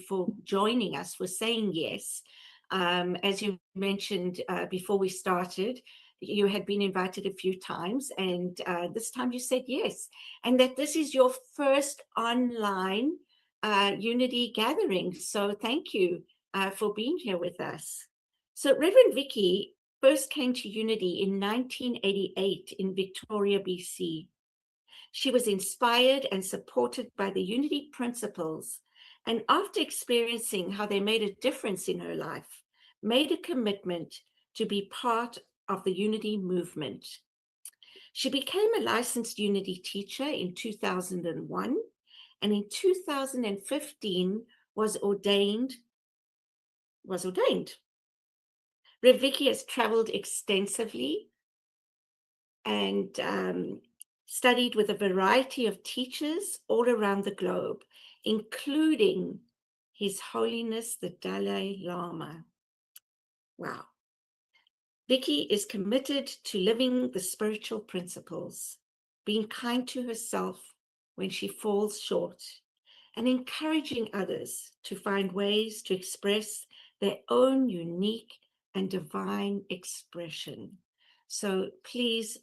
for joining us, for saying yes. As you mentioned before we started, you had been invited a few times, and this time you said yes, and that this is your first online Unity gathering. So thank you for being here with us. So Reverend Vicki first came to Unity in 1988 in Victoria, BC. She was inspired and supported by the Unity principles, and after experiencing how they made a difference in her life, made a commitment to be part of the Unity movement. She became a licensed Unity teacher in 2001, and in 2015 was ordained. Rev Vicki has traveled extensively and studied with a variety of teachers all around the globe, including His Holiness the Dalai Lama. Wow. Vicki is committed to living the spiritual principles, being kind to herself when she falls short, and encouraging others to find ways to express their own unique and divine expression. So please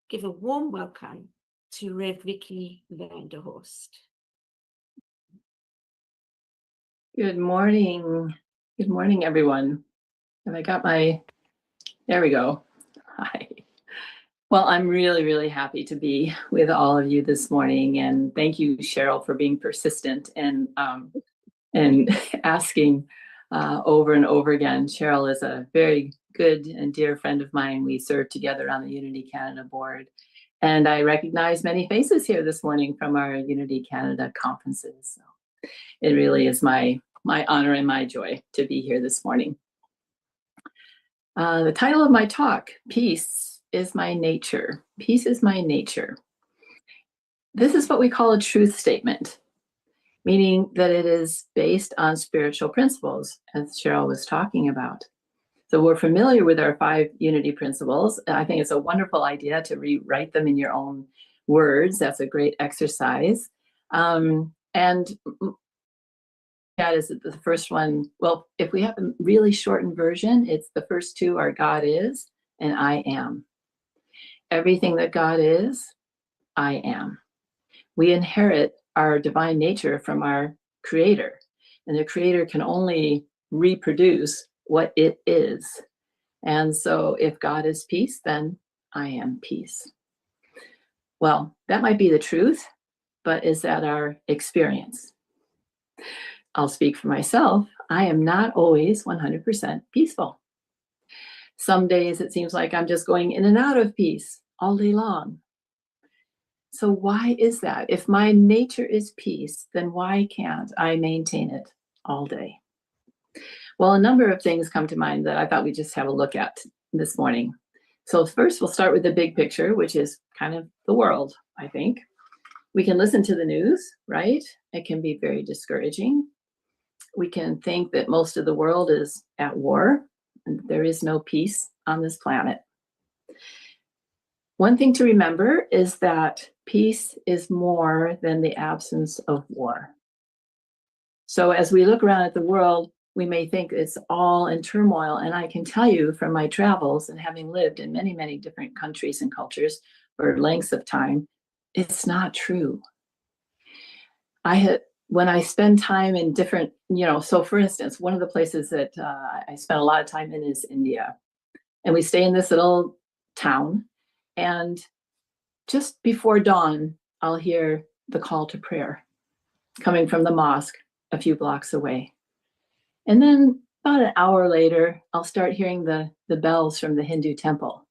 give a warm welcome to Rev Vicki Vanderhorst. Good morning. Good morning, everyone. Have I got there we go. Hi. Well, I'm really, really happy to be with all of you this morning. And thank you, Cheryl, for being persistent and asking over and over again. Cheryl is a very good and dear friend of mine. We serve together on the Unity Canada board. And I recognize many faces here this morning from our Unity Canada conferences. So it really is my honor and my joy to be here this morning. The title of my talk, Peace is My Nature. Peace is my nature. This is what we call a truth statement, meaning that it is based on spiritual principles, as Cheryl was talking about. So we're familiar with our 5 Unity principles. I think it's a wonderful idea to rewrite them in your own words. That's a great exercise. And that is the first one. Well, if we have a really shortened version, it's the first 2 are God is and I am. Everything that God is, I am. We inherit our divine nature from our Creator, and the Creator can only reproduce what it is. And so if God is peace, then I am peace. Well, that might be the truth, but is that our experience? I'll speak for myself. I am not always 100% peaceful. Some days it seems like I'm just going in and out of peace all day long. So why is that? If my nature is peace, then why can't I maintain it all day? Well, a number of things come to mind that I thought we'd just have a look at this morning. So first, we'll start with the big picture, which is kind of the world, I think. We can listen to the news, right? It can be very discouraging. We can think that most of the world is at war, and there is no peace on this planet. One thing to remember is that peace is more than the absence of war. So as we look around at the world, we may think it's all in turmoil. And I can tell you from my travels and having lived in many, many different countries and cultures for lengths of time, it's not true. When I spend time in different, so for instance, one of the places that I spent a lot of time in is India. And we stay in this little town. And just before dawn, I'll hear the call to prayer coming from the mosque a few blocks away. And then about an hour later, I'll start hearing the bells from the Hindu temple,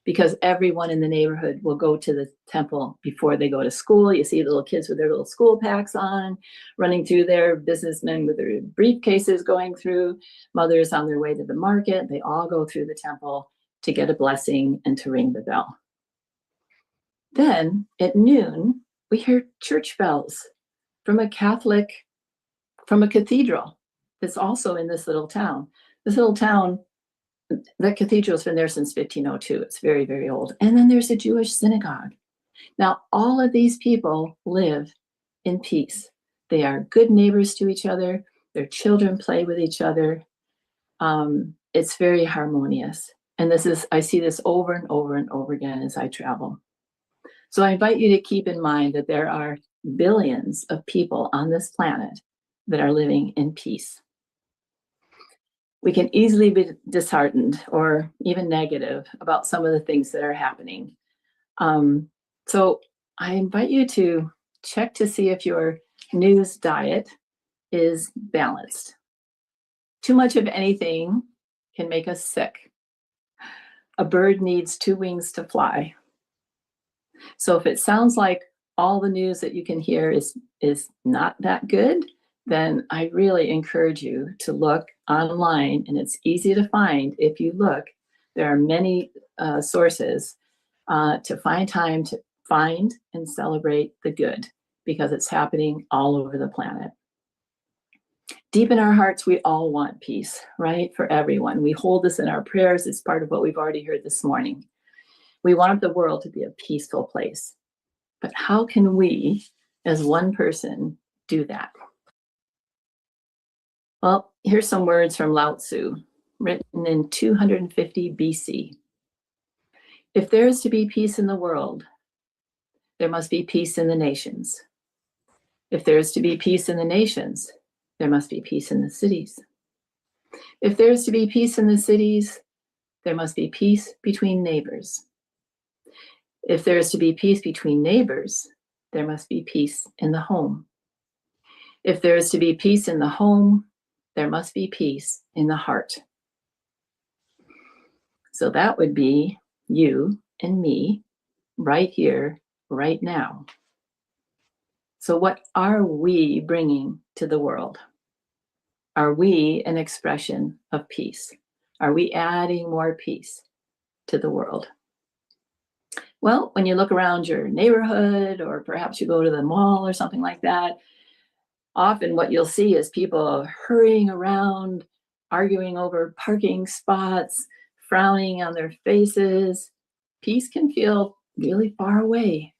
because everyone in the neighborhood will go to the temple before they go to school. You see little kids with their little school packs on, running through there, businessmen with their briefcases going through, mothers on their way to the market. They all go through the temple to get a blessing and to ring the bell. Then at noon, we hear church bells from a cathedral that's also in this little town. This little town, the cathedral's been there since 1502. It's very, very old. And then there's a Jewish synagogue. Now, all of these people live in peace. They are good neighbors to each other. Their children play with each other. It's very harmonious. And I see this over and over and over again as I travel. So I invite you to keep in mind that there are billions of people on this planet that are living in peace. We can easily be disheartened or even negative about some of the things that are happening. So I invite you to check to see if your news diet is balanced. Too much of anything can make us sick. A bird needs 2 wings to fly. So if it sounds like all the news that you can hear is not that good, then I really encourage you to look online, and it's easy to find if you look. There are many sources to find time to find and celebrate the good, because it's happening all over the planet. Deep in our hearts, we all want peace, right? For everyone. We hold this in our prayers. It's part of what we've already heard this morning. We want the world to be a peaceful place. But how can we, as one person, do that? Well, here's some words from Lao Tzu, written in 250 BC. If there is to be peace in the world, there must be peace in the nations. If there is to be peace in the nations, there must be peace in the cities. If there is to be peace in the cities, there must be peace between neighbors. If there is to be peace between neighbors, there must be peace in the home. If there is to be peace in the home, there must be peace in the heart. So that would be you and me right here, right now. So what are we bringing to the world? Are we an expression of peace? Are we adding more peace to the world? Well, when you look around your neighborhood, or perhaps you go to the mall or something like that, often what you'll see is people hurrying around, arguing over parking spots, frowning on their faces. Peace can feel really far away.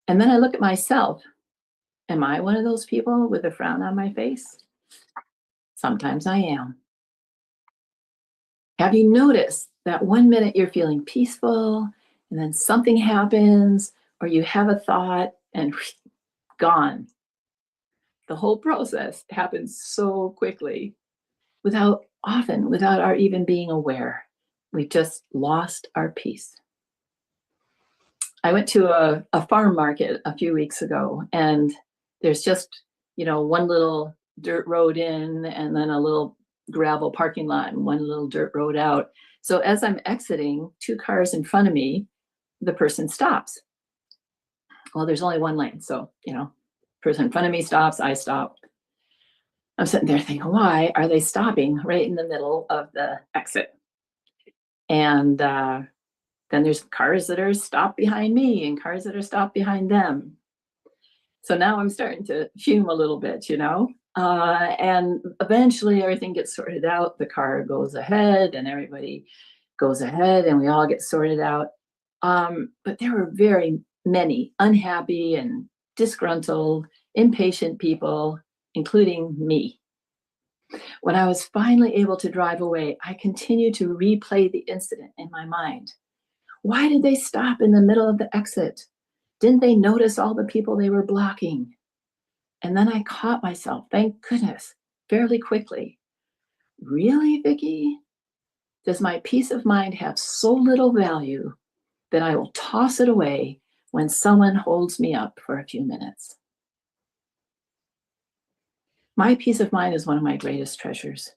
And then I look at myself. Am I one of those people with a frown on my face? Sometimes I am. Have you noticed that 1 minute you're feeling peaceful, and then something happens, or you have a thought and gone? The whole process happens so quickly without our even being aware. We just lost our peace. I went to a farm market a few weeks ago, and there's just, one little dirt road in, and then a little gravel parking lot, and one little dirt road out. So as I'm exiting, 2 cars in front of me, the person stops. Well, there's only 1 lane, so, person in front of me stops, I stop. I'm sitting there thinking, why are they stopping right in the middle of the exit? And then there's cars that are stopped behind me and cars that are stopped behind them. So now I'm starting to fume a little bit, and eventually everything gets sorted out. The car goes ahead and everybody goes ahead and we all get sorted out. But there were very many unhappy and disgruntled, impatient people, including me. When I was finally able to drive away, I continued to replay the incident in my mind. Why did they stop in the middle of the exit? Didn't they notice all the people they were blocking? And then I caught myself, thank goodness, fairly quickly. Really, Vicki? Does my peace of mind have so little value that I will toss it away when someone holds me up for a few minutes? My peace of mind is one of my greatest treasures.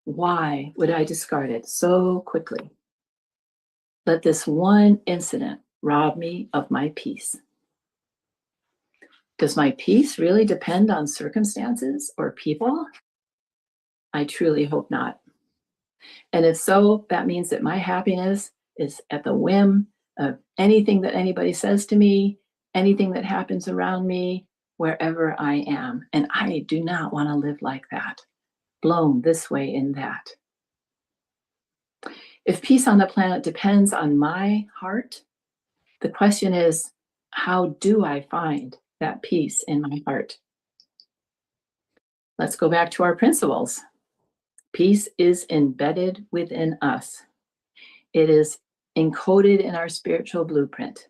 Why would I discard it so quickly? Let this one incident rob me of my peace. Does my peace really depend on circumstances or people? I truly hope not. And if so, that means that my happiness is at the whim of anything that anybody says to me, anything that happens around me, wherever I am. And I do not want to live like that, blown this way and that. If peace on the planet depends on my heart, the question is, how do I find that peace in my heart? Let's go back to our principles. Peace is embedded within us. It is encoded in our spiritual blueprint.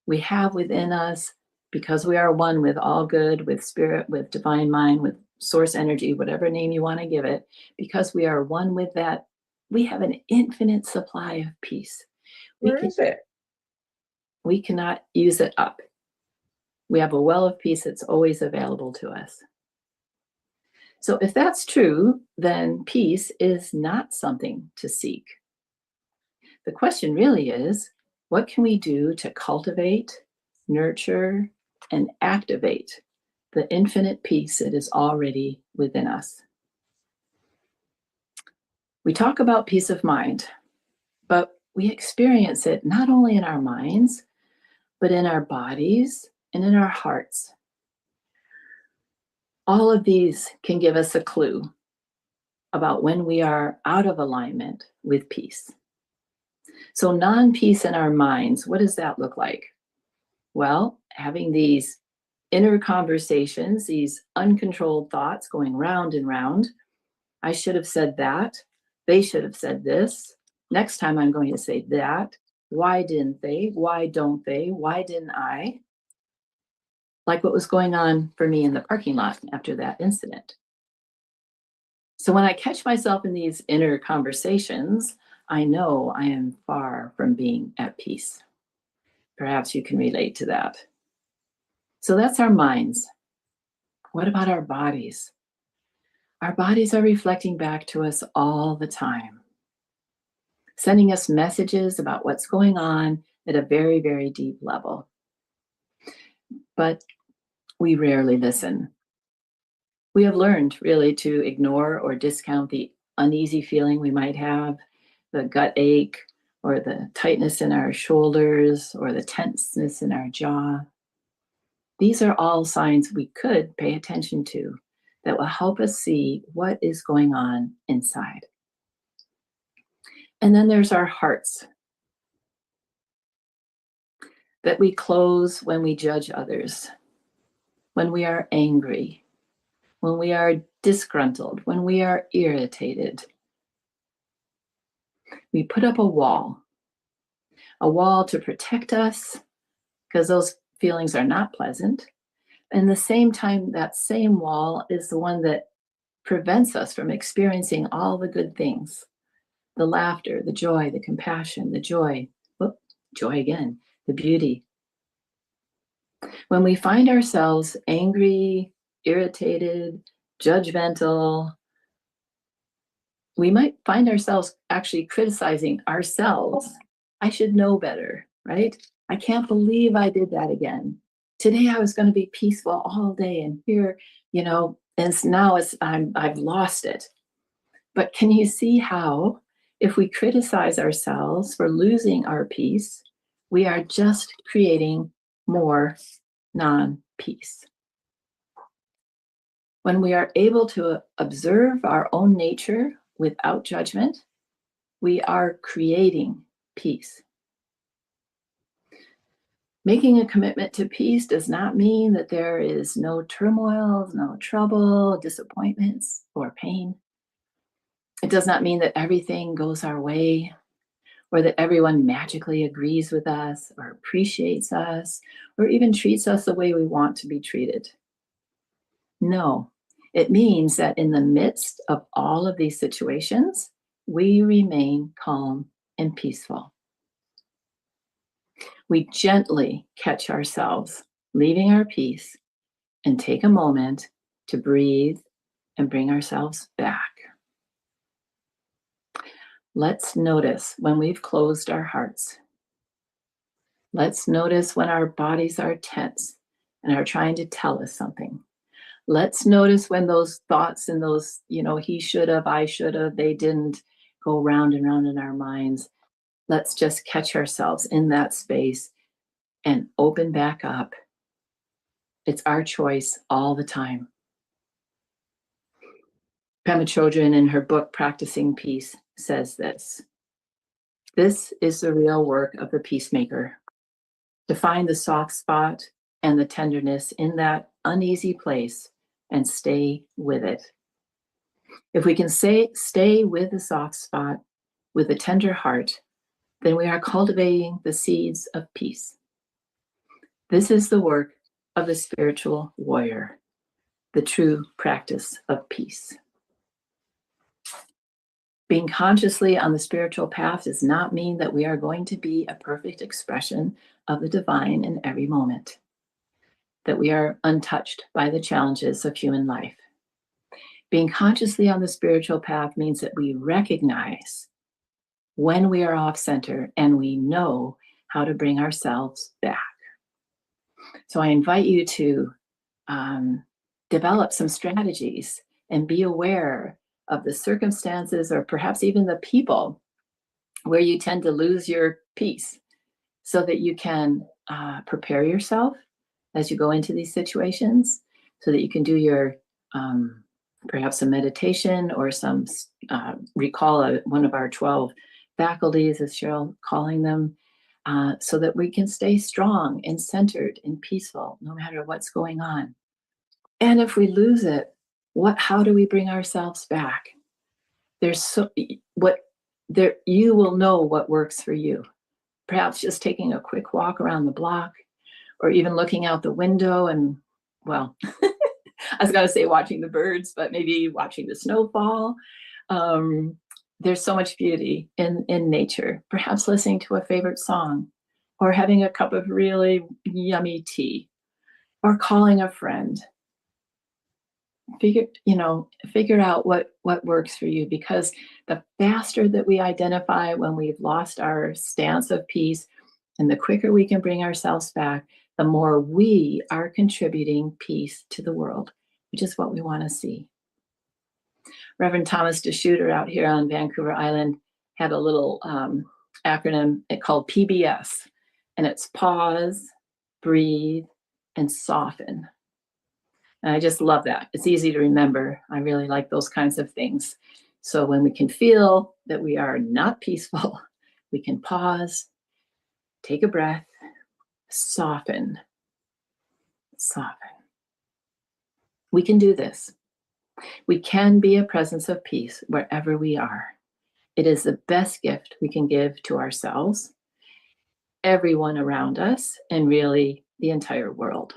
We have within us, because we are one with all good, with spirit, with divine mind, with source energy, whatever name you want to give it, because we are one with that, we have an infinite supply of peace. Where is it? We cannot use it up. We have a well of peace that's always available to us. So if that's true, then peace is not something to seek. The question really is, what can we do to cultivate, nurture, and activate the infinite peace that is already within us? We talk about peace of mind, but we experience it not only in our minds, but in our bodies and in our hearts. All of these can give us a clue about when we are out of alignment with peace. So non-peace in our minds, what does that look like? Well, having these inner conversations, these uncontrolled thoughts going round and round. I should have said that. They should have said this. Next time I'm going to say that. Why didn't they? Why don't they? Why didn't I? Like what was going on for me in the parking lot after that incident. So when I catch myself in these inner conversations, I know I am far from being at peace. Perhaps you can relate to that. So that's our minds. What about our bodies? Our bodies are reflecting back to us all the time, sending us messages about what's going on at a very, very deep level. But we rarely listen. We have learned really to ignore or discount the uneasy feeling we might have, the gut ache, or the tightness in our shoulders, or the tenseness in our jaw. These are all signs we could pay attention to that will help us see what is going on inside. And then there's our hearts that we close when we judge others, when we are angry, when we are disgruntled, when we are irritated. We put up a wall to protect us because those feelings are not pleasant. And at the same time, that same wall is the one that prevents us from experiencing all the good things, the laughter, the joy, the compassion, the joy, the beauty. When we find ourselves angry, irritated, judgmental, we might find ourselves actually criticizing ourselves. I should know better, right? I can't believe I did that again. Today I was going to be peaceful all day, and here, and now I've lost it. But can you see how, if we criticize ourselves for losing our peace, we are just creating more non-peace? When we are able to observe our own nature without judgment, we are creating peace. Making a commitment to peace does not mean that there is no turmoil, no trouble, disappointments, or pain. It does not mean that everything goes our way, or that everyone magically agrees with us, or appreciates us, or even treats us the way we want to be treated. No, it means that in the midst of all of these situations, we remain calm and peaceful. We gently catch ourselves leaving our peace and take a moment to breathe and bring ourselves back. Let's notice when we've closed our hearts. Let's notice when our bodies are tense and are trying to tell us something. Let's notice when those thoughts and those, he should have, I should have, they didn't, go round and round in our minds. Let's just catch ourselves in that space and open back up. It's our choice all the time. Pema Chodron, in her book, Practicing Peace, says this: "This is the real work of the peacemaker, to find the soft spot and the tenderness in that uneasy place and stay with it. If we can stay with the soft spot, with a tender heart, then we are cultivating the seeds of peace. This is the work of the spiritual warrior, the true practice of peace. Being consciously on the spiritual path does not mean that we are going to be a perfect expression of the divine in every moment, that we are untouched by the challenges of human life. Being consciously on the spiritual path means that we recognize when we are off center and we know how to bring ourselves back. So I invite you to develop some strategies and be aware of the circumstances or perhaps even the people where you tend to lose your peace, so that you can prepare yourself as you go into these situations, so that you can do your perhaps a meditation or some recall one of our 12 faculties, as Cheryl calling them, so that we can stay strong and centered and peaceful no matter what's going on. And if we lose it, how do we bring ourselves back? You will know what works for you. Perhaps just taking a quick walk around the block, or even looking out the window and, well, I was going to say watching the birds, but maybe watching the snowfall. There's so much beauty in nature. Perhaps listening to a favorite song, or having a cup of really yummy tea, or calling a friend. Figure out what works for you, because the faster that we identify when we've lost our stance of peace, and the quicker we can bring ourselves back, the more we are contributing peace to the world, which is what we want to see. Reverend Thomas DeShooter out here on Vancouver Island had a little acronym called PBS, and it's pause, breathe, and soften. And I just love that. It's easy to remember. I really like those kinds of things. So when we can feel that we are not peaceful, we can pause, take a breath, soften. We can do this. We can be a presence of peace wherever we are. It is the best gift we can give to ourselves, everyone around us, and really the entire world.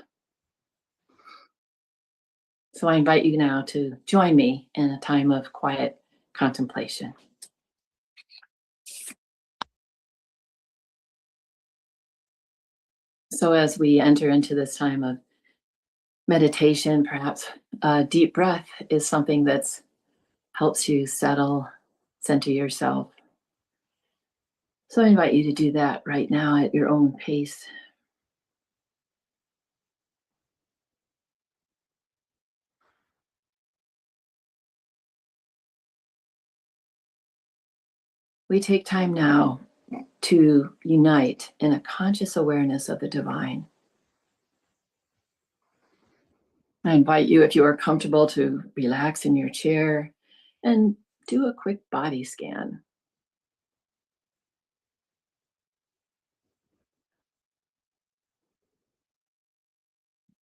So I invite you now to join me in a time of quiet contemplation. So as we enter into this time of meditation, perhaps a deep breath is something that helps you settle, center yourself. So I invite you to do that right now at your own pace. We take time now to unite in a conscious awareness of the divine. I invite you, if you are comfortable, to relax in your chair and do a quick body scan.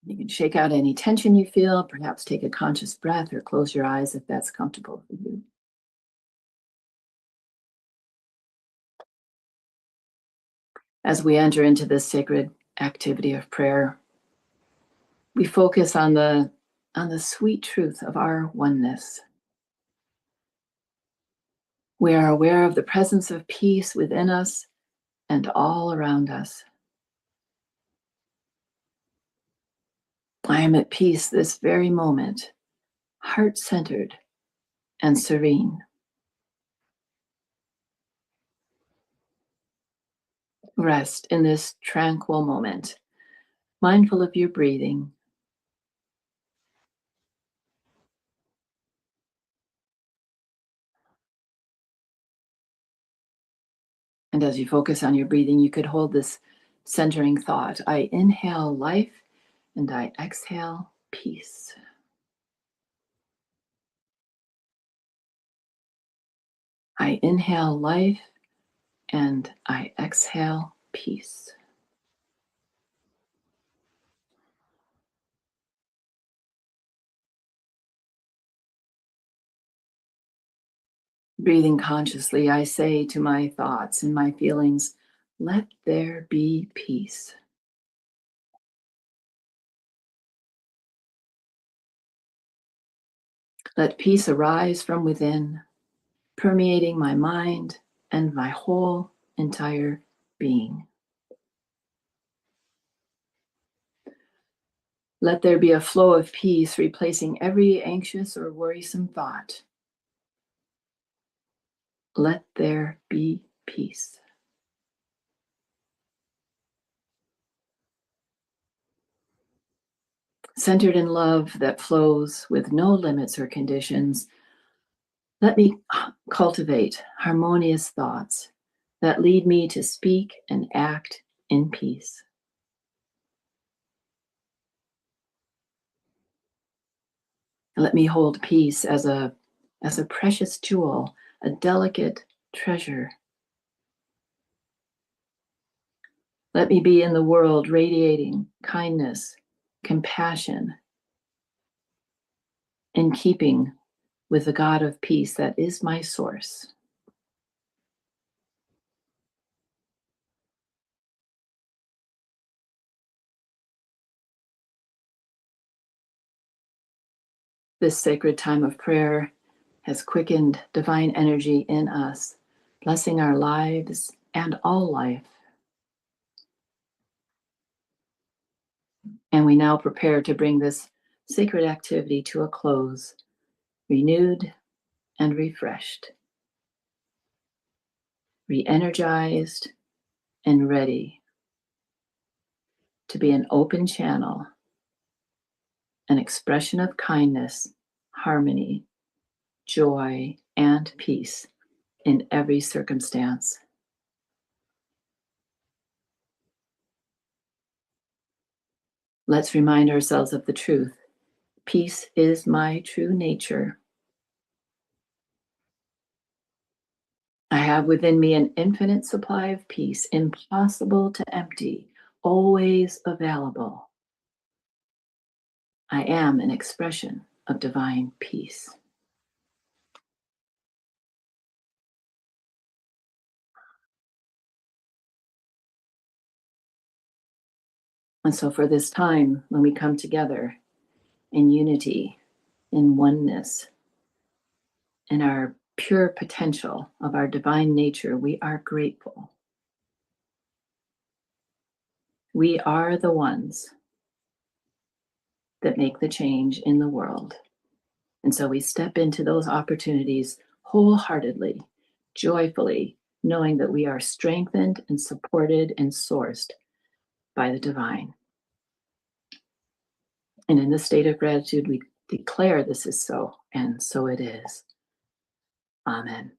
You can shake out any tension you feel, perhaps take a conscious breath or close your eyes if that's comfortable for you. As we enter into this sacred activity of prayer, we focus on the sweet truth of our oneness. We are aware of the presence of peace within us and all around us. I am at peace this very moment, heart-centered and serene. Rest in this tranquil moment, mindful of your breathing. And as you focus on your breathing, you could hold this centering thought. I inhale life and I exhale peace. I inhale life and I exhale peace. Breathing consciously, I say to my thoughts and my feelings, let there be peace. Let peace arise from within, permeating my mind and my whole entire being. Let there be a flow of peace, replacing every anxious or worrisome thought. Let there be peace. Centered in love that flows with no limits or conditions, let me cultivate harmonious thoughts that lead me to speak and act in peace. Let me hold peace as a precious jewel, a delicate treasure. Let me be in the world radiating kindness, compassion, in keeping with the God of peace that is my source. This sacred time of prayer has quickened divine energy in us, blessing our lives and all life. And we now prepare to bring this sacred activity to a close, renewed and refreshed, re-energized and ready to be an open channel, an expression of kindness, harmony, joy, and peace in every circumstance. Let's remind ourselves of the truth. Peace is my true nature. I have within me an infinite supply of peace, impossible to empty, always available. I am an expression of divine peace. And so for this time, when we come together in unity, in oneness, in our pure potential of our divine nature, we are grateful. We are the ones that make the change in the world. And so we step into those opportunities wholeheartedly, joyfully, knowing that we are strengthened and supported and sourced by the divine. And in this state of gratitude, we declare this is so, and so it is. Amen.